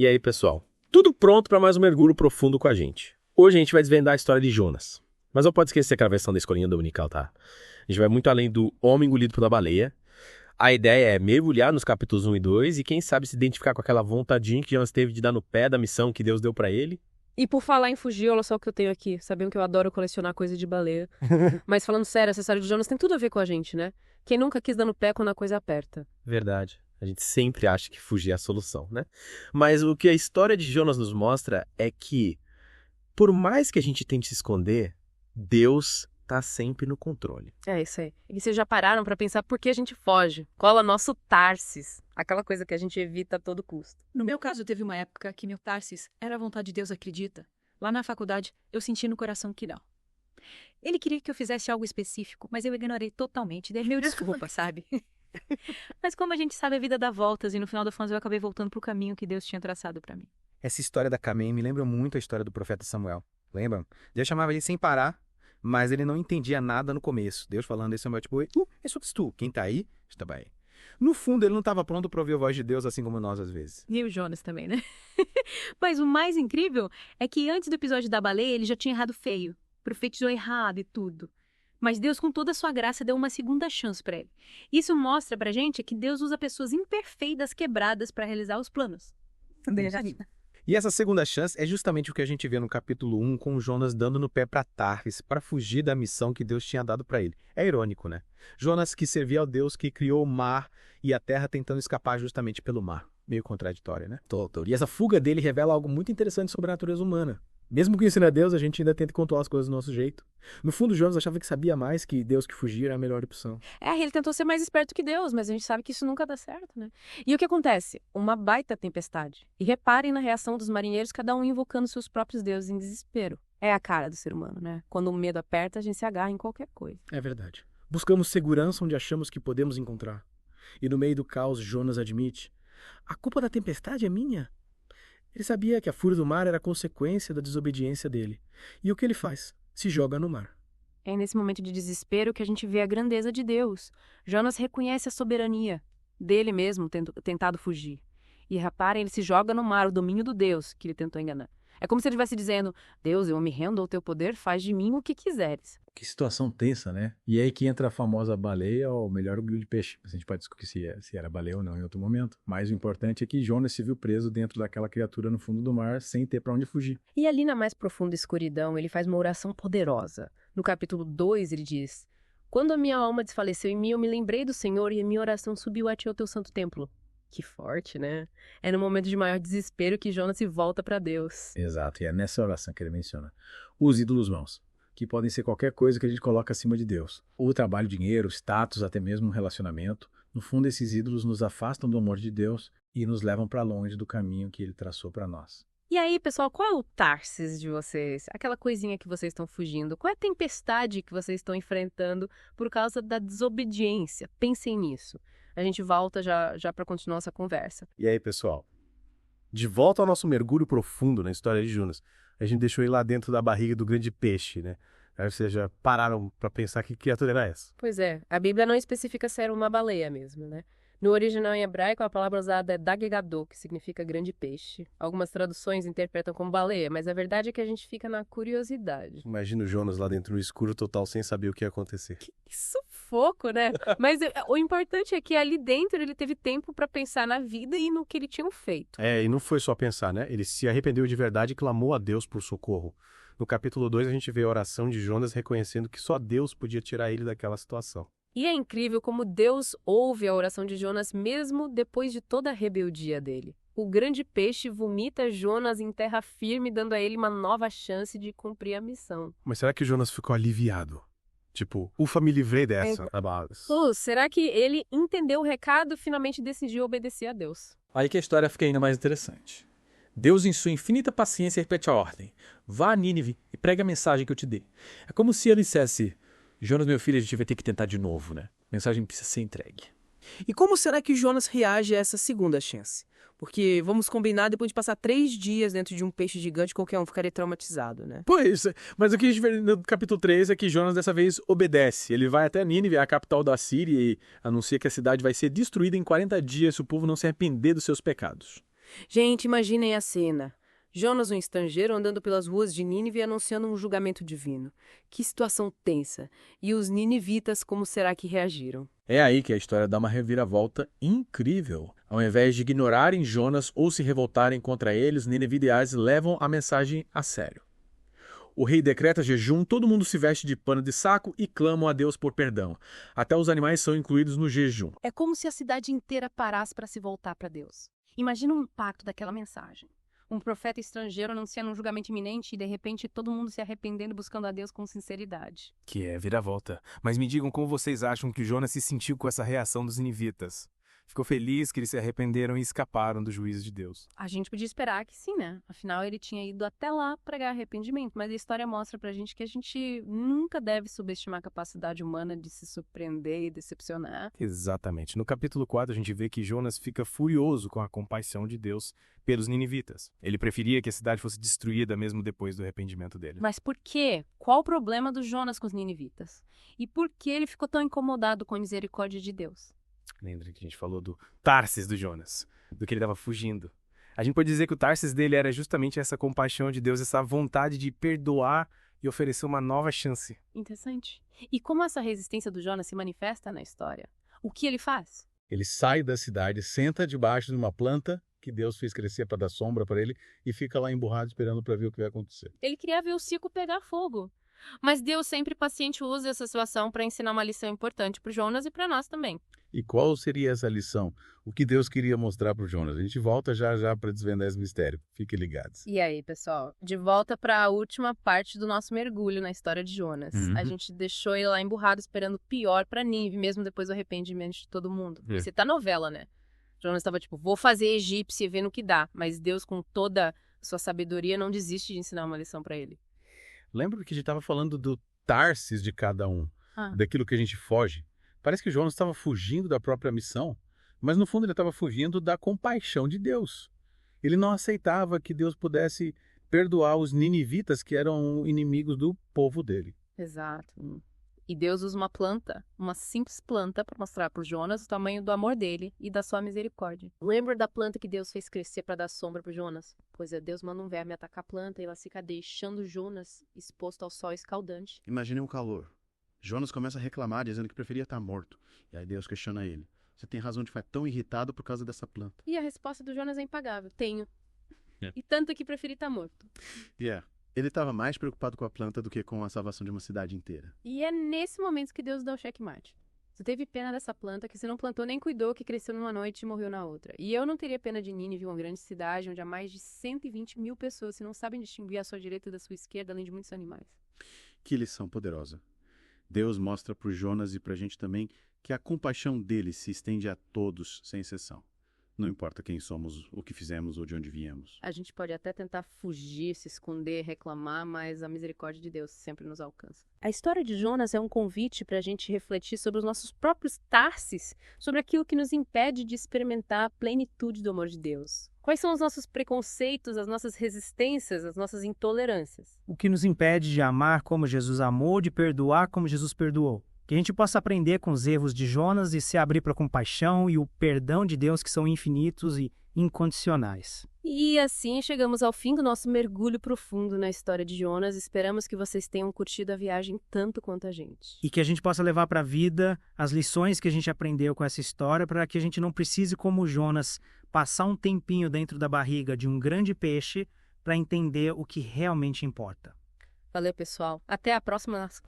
E aí, pessoal? Tudo pronto para mais um mergulho profundo com a gente. Hoje a gente vai desvendar a história de Jonas. Mas não pode esquecer aquela versão da escolinha dominical, tá? A gente vai muito além do homem engolido pela baleia. A ideia é mergulhar nos capítulos 1 e 2 e quem sabe se identificar com aquela vontadinha que Jonas teve de dar no pé da missão que Deus deu para ele. E por falar em fugir, olha só o que eu tenho aqui. Sabiam que eu adoro colecionar coisa de baleia. Mas falando sério, essa história de Jonas tem tudo a ver com a gente, né? Quem nunca quis dar no pé quando a coisa aperta? Verdade. A gente sempre acha que fugir é a solução, né? Mas o que a história de Jonas nos mostra é que, por mais que a gente tente se esconder, Deus tá sempre no controle. É isso aí. E vocês já pararam pra pensar por que a gente foge? Qual é o nosso Tarsis? Aquela coisa que a gente evita a todo custo. No meu caso, teve uma época que meu Tarsis era a vontade de Deus, acredita? Lá na faculdade, eu senti no coração que não. Ele queria que eu fizesse algo específico, mas eu ignorei totalmente. Dei mil desculpa, sabe? Mas como a gente sabe, a vida dá voltas e no final das contas eu acabei voltando pro caminho que Deus tinha traçado pra mim. Essa história da Camém me lembra muito a história do profeta Samuel. Lembram? Deus chamava ele sem parar, mas ele não entendia nada no começo. Deus falando, esse Samuel, tipo, és tu, quem tá aí, está bem. No fundo, ele não estava pronto para ouvir a voz de Deus, assim como nós às vezes. E o Jonas também, né? Mas o mais incrível é que antes do episódio da baleia, ele já tinha errado feio. Profetizou errado e tudo. Mas Deus, com toda a sua graça, deu uma segunda chance para ele. Isso mostra pra gente que Deus usa pessoas imperfeitas, quebradas, para realizar os planos. E essa segunda chance é justamente o que a gente vê no capítulo 1, com Jonas dando no pé para Tarsis, para fugir da missão que Deus tinha dado para ele. É irônico, né? Jonas que servia ao Deus que criou o mar e a terra tentando escapar justamente pelo mar. Meio contraditório, né? Total. E essa fuga dele revela algo muito interessante sobre a natureza humana. Mesmo conhecendo a Deus, a gente ainda tenta controlar as coisas do nosso jeito. No fundo, Jonas achava que sabia mais, que Deus que fugir era a melhor opção. Ele tentou ser mais esperto que Deus, mas a gente sabe que isso nunca dá certo, né? E o que acontece? Uma baita tempestade. E reparem na reação dos marinheiros, cada um invocando seus próprios deuses em desespero. É a cara do ser humano, né? Quando o medo aperta, a gente se agarra em qualquer coisa. É verdade. Buscamos segurança onde achamos que podemos encontrar. E no meio do caos, Jonas admite: a culpa da tempestade é minha. Ele sabia que a fúria do mar era consequência da desobediência dele. E o que ele faz? Se joga no mar. É nesse momento de desespero que a gente vê a grandeza de Deus. Jonas reconhece a soberania dele mesmo tentado fugir. E reparem, ele se joga no mar, o domínio do Deus que ele tentou enganar. É como se ele estivesse dizendo: Deus, eu me rendo ao teu poder, faz de mim o que quiseres. Que situação tensa, né? E aí que entra a famosa baleia, ou melhor, o grilo de peixe. A gente pode discutir se era baleia ou não em outro momento. Mas o importante é que Jonas se viu preso dentro daquela criatura no fundo do mar, sem ter para onde fugir. E ali na mais profunda escuridão, ele faz uma oração poderosa. No capítulo 2, ele diz: quando a minha alma desfaleceu em mim, eu me lembrei do Senhor e a minha oração subiu a ti ao teu santo templo. Que forte, né? É no momento de maior desespero que Jonas se volta para Deus. Exato, e é nessa oração que ele menciona os ídolos maus, que podem ser qualquer coisa que a gente coloca acima de Deus. O trabalho, dinheiro, status, até mesmo um relacionamento. No fundo, esses ídolos nos afastam do amor de Deus e nos levam para longe do caminho que ele traçou para nós. E aí, pessoal, qual é o Tarsis de vocês? Aquela coisinha que vocês estão fugindo? Qual é a tempestade que vocês estão enfrentando por causa da desobediência? Pensem nisso. A gente volta já para continuar essa conversa. E aí, pessoal? De volta ao nosso mergulho profundo na história de Jonas. A gente deixou ele lá dentro da barriga do grande peixe, né? Aí vocês já pararam para pensar que criatura era essa. Pois é, a Bíblia não especifica se era uma baleia mesmo, né? No original em hebraico, a palavra usada é dagegador, que significa grande peixe. Algumas traduções interpretam como baleia, mas a verdade é que a gente fica na curiosidade. Imagina o Jonas lá dentro no escuro total, sem saber o que ia acontecer. Que sufoco, né? Mas o importante é que ali dentro ele teve tempo para pensar na vida e no que ele tinha feito. E não foi só pensar, né? Ele se arrependeu de verdade e clamou a Deus por socorro. No capítulo 2, a gente vê a oração de Jonas reconhecendo que só Deus podia tirar ele daquela situação. E é incrível como Deus ouve a oração de Jonas mesmo depois de toda a rebeldia dele. O grande peixe vomita Jonas em terra firme, dando a ele uma nova chance de cumprir a missão. Mas será que Jonas ficou aliviado? Tipo, ufa, me livrei dessa. Será que ele entendeu o recado e finalmente decidiu obedecer a Deus? Aí que a história fica ainda mais interessante. Deus, em sua infinita paciência, repete a ordem: vá a Nínive e pregue a mensagem que eu te dei. É como se ele dissesse: Jonas, meu filho, a gente vai ter que tentar de novo, né? A mensagem precisa ser entregue. E como será que Jonas reage a essa segunda chance? Porque, vamos combinar, depois de passar 3 dias dentro de um peixe gigante, qualquer um ficaria traumatizado, né? Pois, mas o que a gente vê no capítulo 3 é que Jonas dessa vez obedece. Ele vai até Nínive, a capital da Síria, e anuncia que a cidade vai ser destruída em 40 dias se o povo não se arrepender dos seus pecados. Gente, imaginem a cena. Jonas, um estrangeiro, andando pelas ruas de Nínive anunciando um julgamento divino. Que situação tensa. E os ninivitas, como será que reagiram? É aí que a história dá uma reviravolta incrível. Ao invés de ignorarem Jonas ou se revoltarem contra ele, os ninivitas levam a mensagem a sério. O rei decreta jejum, todo mundo se veste de pano de saco e clamam a Deus por perdão. Até os animais são incluídos no jejum. É como se a cidade inteira parasse para se voltar para Deus. Imagina o impacto daquela mensagem. Um profeta estrangeiro anunciando um julgamento iminente e, de repente, todo mundo se arrependendo e buscando a Deus com sinceridade. Que é viravolta. Mas me digam como vocês acham que Jonas se sentiu com essa reação dos ninivitas. Ficou feliz que eles se arrependeram e escaparam do juízo de Deus. A gente podia esperar que sim, né? Afinal, ele tinha ido até lá pregar arrependimento, mas a história mostra pra gente que a gente nunca deve subestimar a capacidade humana de se surpreender e decepcionar. Exatamente. No capítulo 4 a gente vê que Jonas fica furioso com a compaixão de Deus pelos ninivitas. Ele preferia que a cidade fosse destruída mesmo depois do arrependimento dele. Mas por quê? Qual o problema do Jonas com os ninivitas? E por que ele ficou tão incomodado com a misericórdia de Deus? Lembra que a gente falou do Tarsis do Jonas, do que ele estava fugindo. A gente pode dizer que o Tarsis dele era justamente essa compaixão de Deus, essa vontade de perdoar e oferecer uma nova chance. Interessante. E como essa resistência do Jonas se manifesta na história? O que ele faz? Ele sai da cidade, senta debaixo de uma planta que Deus fez crescer para dar sombra para ele e fica lá emburrado esperando para ver o que vai acontecer. Ele queria ver o circo pegar fogo. Mas Deus, sempre paciente, usa essa situação para ensinar uma lição importante para o Jonas e para nós também. E qual seria essa lição? O que Deus queria mostrar para o Jonas? A gente volta já já para desvendar esse mistério. Fiquem ligados. E aí, pessoal, de volta para a última parte do nosso mergulho na história de Jonas. A gente deixou ele lá emburrado esperando o pior para Nínive, mesmo depois do arrependimento de todo mundo. Você tá novela, né? Jonas estava tipo, vou fazer egípcio e ver no que dá. Mas Deus, com toda a sua sabedoria, não desiste de ensinar uma lição para ele. Lembra que a gente estava falando do Tarsis de cada um, daquilo que a gente foge? Parece que Jonas estava fugindo da própria missão, mas no fundo ele estava fugindo da compaixão de Deus. Ele não aceitava que Deus pudesse perdoar os ninivitas, que eram inimigos do povo dele. Exato. E Deus usa uma planta, uma simples planta, para mostrar para Jonas o tamanho do amor dele e da sua misericórdia. Lembra da planta que Deus fez crescer para dar sombra para Jonas? Pois é, Deus manda um verme atacar a planta e ela fica deixando Jonas exposto ao sol escaldante. Imagine o calor. Jonas começa a reclamar, dizendo que preferia estar morto. E aí Deus questiona ele. Você tem razão de ficar tão irritado por causa dessa planta. E a resposta do Jonas é impagável. Tenho. E tanto que preferi estar morto. Ele estava mais preocupado com a planta do que com a salvação de uma cidade inteira. E é nesse momento que Deus dá o checkmate. Você teve pena dessa planta que você não plantou nem cuidou, que cresceu numa noite e morreu na outra. E eu não teria pena de Nínive, uma grande cidade onde há mais de 120 mil pessoas que não sabem distinguir a sua direita da sua esquerda, além de muitos animais. Que lição poderosa. Deus mostra para o Jonas e para a gente também que a compaixão dele se estende a todos, sem exceção. Não importa quem somos, o que fizemos ou de onde viemos. A gente pode até tentar fugir, se esconder, reclamar, mas a misericórdia de Deus sempre nos alcança. A história de Jonas é um convite para a gente refletir sobre os nossos próprios Tarsis, sobre aquilo que nos impede de experimentar a plenitude do amor de Deus. Quais são os nossos preconceitos, as nossas resistências, as nossas intolerâncias? O que nos impede de amar como Jesus amou, de perdoar como Jesus perdoou. Que a gente possa aprender com os erros de Jonas e se abrir para a compaixão e o perdão de Deus, que são infinitos e incondicionais. E assim chegamos ao fim do nosso mergulho profundo na história de Jonas. Esperamos que vocês tenham curtido a viagem tanto quanto a gente. E que a gente possa levar para a vida as lições que a gente aprendeu com essa história, para que a gente não precise, como Jonas, passar um tempinho dentro da barriga de um grande peixe para entender o que realmente importa. Valeu, pessoal. Até a próxima